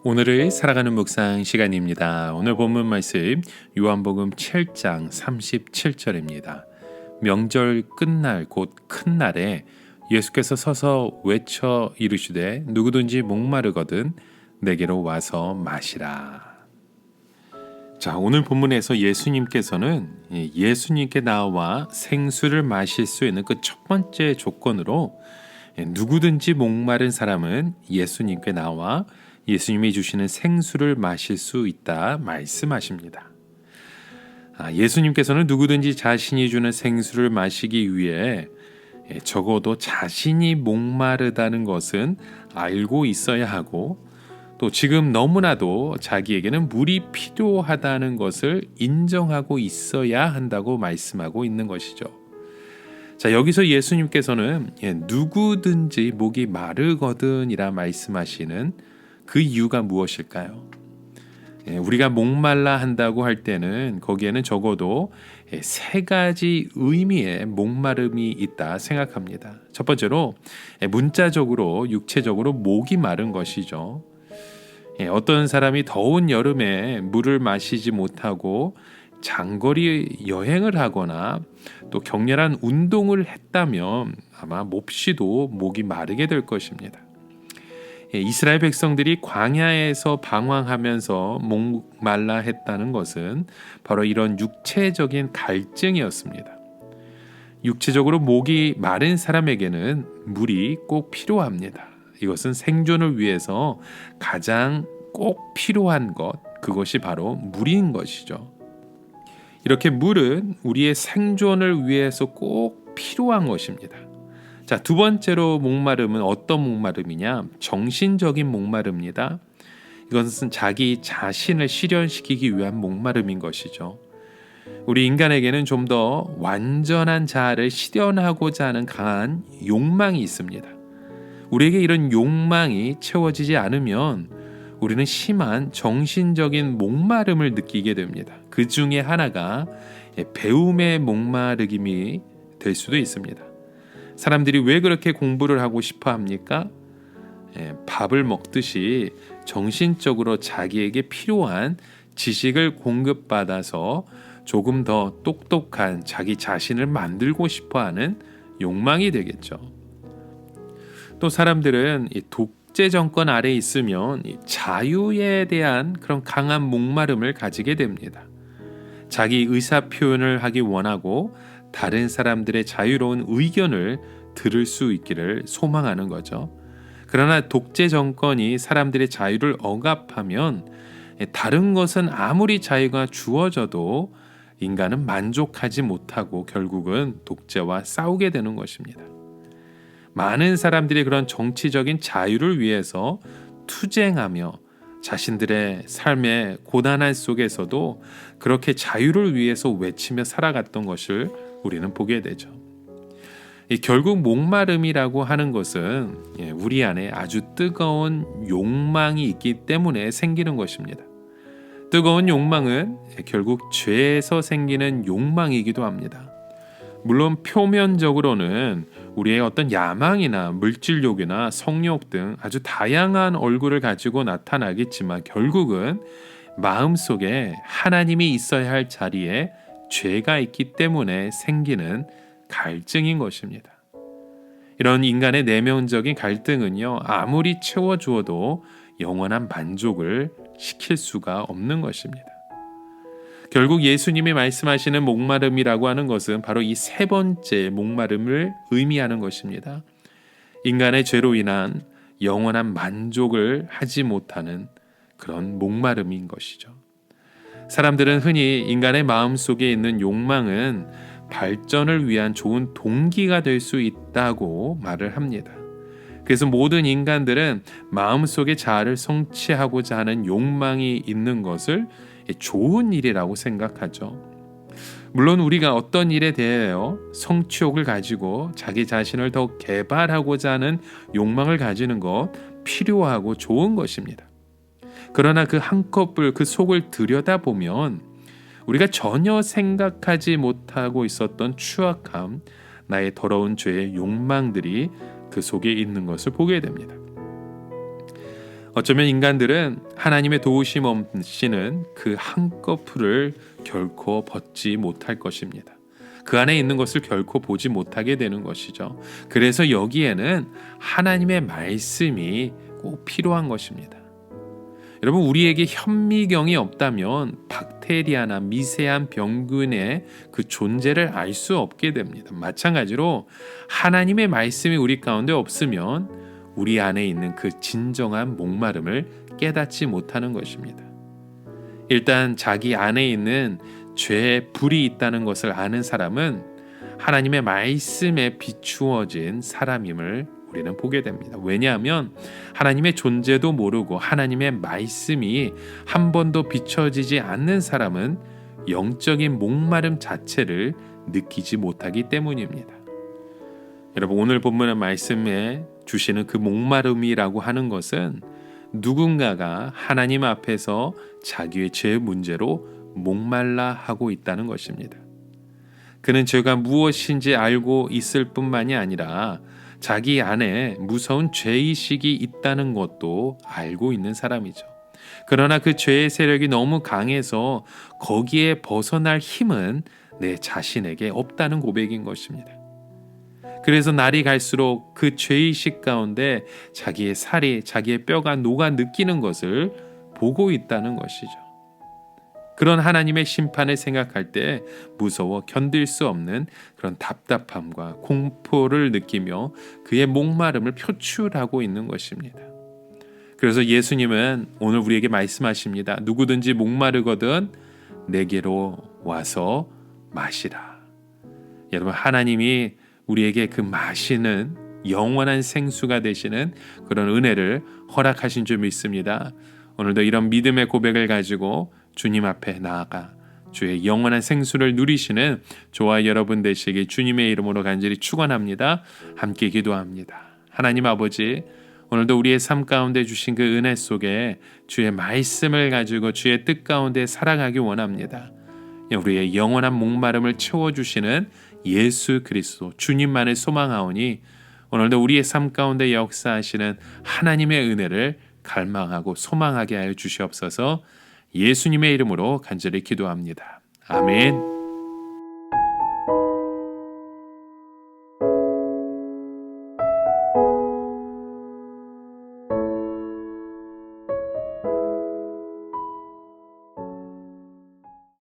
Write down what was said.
오늘을 살아가는 묵상 시간입니다. 오늘 본문 말씀 요한복음 7장 37절입니다. 명절 끝날 곧 큰 날에 예수께서 서서 외쳐 이르시되 누구든지 목마르거든 내게로 와서 마시라. 자, 오늘 본문에서 예수님께서는 예수님께 나와 생수를 마실 수 있는 그 첫 번째 조건으로 누구든지 목마른 사람은 예수님께 나와 예수님이 주시는 생수를 마실 수 있다 말씀하십니다. 예수님께서는 누구든지 자신이 주는 생수를 마시기 위해 적어도 자신이 목마르다는 것은 알고 있어야 하고 또 지금 너무나도 자기에게는 물이 필요하다는 것을 인정하고 있어야 한다고 말씀하고 있는 것이죠. 자, 여기서 예수님께서는 누구든지 목이 마르거든이라 말씀하시는 그 이유가 무엇일까요? 우리가 목말라 한다고 할 때는 거기에는 적어도 세 가지 의미의 목마름이 있다 생각합니다. 첫 번째로 문자적으로 육체적으로 목이 마른 것이죠. 어떤 사람이 더운 여름에 물을 마시지 못하고 장거리 여행을 하거나 또 격렬한 운동을 했다면 아마 몹시도 목이 마르게 될 것입니다. 이스라엘 백성들이 광야에서 방황하면서 목말라 했다는 것은 바로 이런 육체적인 갈증이었습니다. 육체적으로 목이 마른 사람에게는 물이 꼭 필요합니다. 이것은 생존을 위해서 가장 꼭 필요한 것, 그것이 바로 물인 것이죠. 이렇게 물은 우리의 생존을 위해서 꼭 필요한 것입니다. 자, 두 번째로 목마름은 어떤 목마름이냐? 정신적인 목마름입니다. 이것은 자기 자신을 실현시키기 위한 목마름인 것이죠. 우리 인간에게는 좀 더 완전한 자아를 실현하고자 하는 강한 욕망이 있습니다. 우리에게 이런 욕망이 채워지지 않으면 우리는 심한 정신적인 목마름을 느끼게 됩니다. 그 중에 하나가 배움의 목마름이 될 수도 있습니다. 사람들이 왜 그렇게 공부를 하고 싶어 합니까? 밥을 먹듯이 정신적으로 자기에게 필요한 지식을 공급받아서 조금 더 똑똑한 자기 자신을 만들고 싶어 하는 욕망이 되겠죠. 또 사람들은 이 독재 정권 아래에 있으면 이 자유에 대한 그런 강한 목마름을 가지게 됩니다. 자기 의사 표현을 하기 원하고 다른 사람들의 자유로운 의견을 들을 수 있기를 소망하는 거죠. 그러나 독재 정권이 사람들의 자유를 억압하면 다른 것은 아무리 자유가 주어져도 인간은 만족하지 못하고 결국은 독재와 싸우게 되는 것입니다. 많은 사람들이 그런 정치적인 자유를 위해서 투쟁하며 자신들의 삶의 고난한 속에서도 그렇게 자유를 위해서 외치며 살아갔던 것을 우리는 보게 되죠. 결국 목마름이라고 하는 것은 우리 안에 아주 뜨거운 욕망이 있기 때문에 생기는 것입니다. 뜨거운 욕망은 결국 죄에서 생기는 욕망이기도 합니다. 물론 표면적으로는 우리의 어떤 야망이나 물질욕이나 성욕 등 아주 다양한 얼굴을 가지고 나타나겠지만 결국은 마음속에 하나님이 있어야 할 자리에 죄가 있기 때문에 생기는 갈증인 것입니다. 이런 인간의 내면적인 갈등은요, 아무리 채워주어도 영원한 만족을 시킬 수가 없는 것입니다. 결국 예수님이 말씀하시는 목마름이라고 하는 것은 바로 이 세 번째 목마름을 의미하는 것입니다. 인간의 죄로 인한 영원한 만족을 하지 못하는 그런 목마름인 것이죠. 사람들은 흔히 인간의 마음속에 있는 욕망은 발전을 위한 좋은 동기가 될 수 있다고 말을 합니다. 그래서 모든 인간들은 마음속에 자아를 성취하고자 하는 욕망이 있는 것을 좋은 일이라고 생각하죠. 물론 우리가 어떤 일에 대하여 성취욕을 가지고 자기 자신을 더 개발하고자 하는 욕망을 가지는 것 필요하고 좋은 것입니다. 그러나 그 한꺼풀 그 속을 들여다보면 우리가 전혀 생각하지 못하고 있었던 추악함, 나의 더러운 죄의 욕망들이 그 속에 있는 것을 보게 됩니다. 어쩌면 인간들은 하나님의 도우심 없이는 그 한꺼풀을 결코 벗지 못할 것입니다. 그 안에 있는 것을 결코 보지 못하게 되는 것이죠. 그래서 여기에는 하나님의 말씀이 꼭 필요한 것입니다. 여러분, 우리에게 현미경이 없다면 박테리아나 미세한 병균의 그 존재를 알 수 없게 됩니다. 마찬가지로 하나님의 말씀이 우리 가운데 없으면 우리 안에 있는 그 진정한 목마름을 깨닫지 못하는 것입니다. 일단 자기 안에 있는 죄의 불이 있다는 것을 아는 사람은 하나님의 말씀에 비추어진 사람임을 우리는 보게 됩니다. 왜냐하면 하나님의 존재도 모르고 하나님의 말씀이 한 번도 비춰지지 않는 사람은 영적인 목마름 자체를 느끼지 못하기 때문입니다. 여러분, 오늘 본문의 말씀에 주시는 그 목마름이라고 하는 것은 누군가가 하나님 앞에서 자기의 죄 문제로 목말라 하고 있다는 것입니다. 그는 죄가 무엇인지 알고 있을 뿐만이 아니라 자기 안에 무서운 죄의식이 있다는 것도 알고 있는 사람이죠. 그러나 그 죄의 세력이 너무 강해서 거기에 벗어날 힘은 내 자신에게 없다는 고백인 것입니다. 그래서 날이 갈수록 그 죄의식 가운데 자기의 살이, 자기의 뼈가 녹아 느끼는 것을 보고 있다는 것이죠. 그런 하나님의 심판을 생각할 때 무서워 견딜 수 없는 그런 답답함과 공포를 느끼며 그의 목마름을 표출하고 있는 것입니다. 그래서 예수님은 오늘 우리에게 말씀하십니다. 누구든지 목마르거든 내게로 와서 마시라. 여러분, 하나님이 우리에게 그 마시는 영원한 생수가 되시는 그런 은혜를 허락하신 줄 믿습니다. 오늘도 이런 믿음의 고백을 가지고 주님 앞에 나아가 주의 영원한 생수를 누리시는 저와 여러분 되시길 주님의 이름으로 간절히 축원합니다. 함께 기도합니다. 하나님 아버지, 오늘도 우리의 삶 가운데 주신 그 은혜 속에 주의 말씀을 가지고 주의 뜻 가운데 살아가기 원합니다. 우리의 영원한 목마름을 채워주시는 예수 그리스도 주님만을 소망하오니 오늘도 우리의 삶 가운데 역사하시는 하나님의 은혜를 갈망하고 소망하게 하여 주시옵소서. 예수님의 이름으로 간절히 기도합니다. 아멘.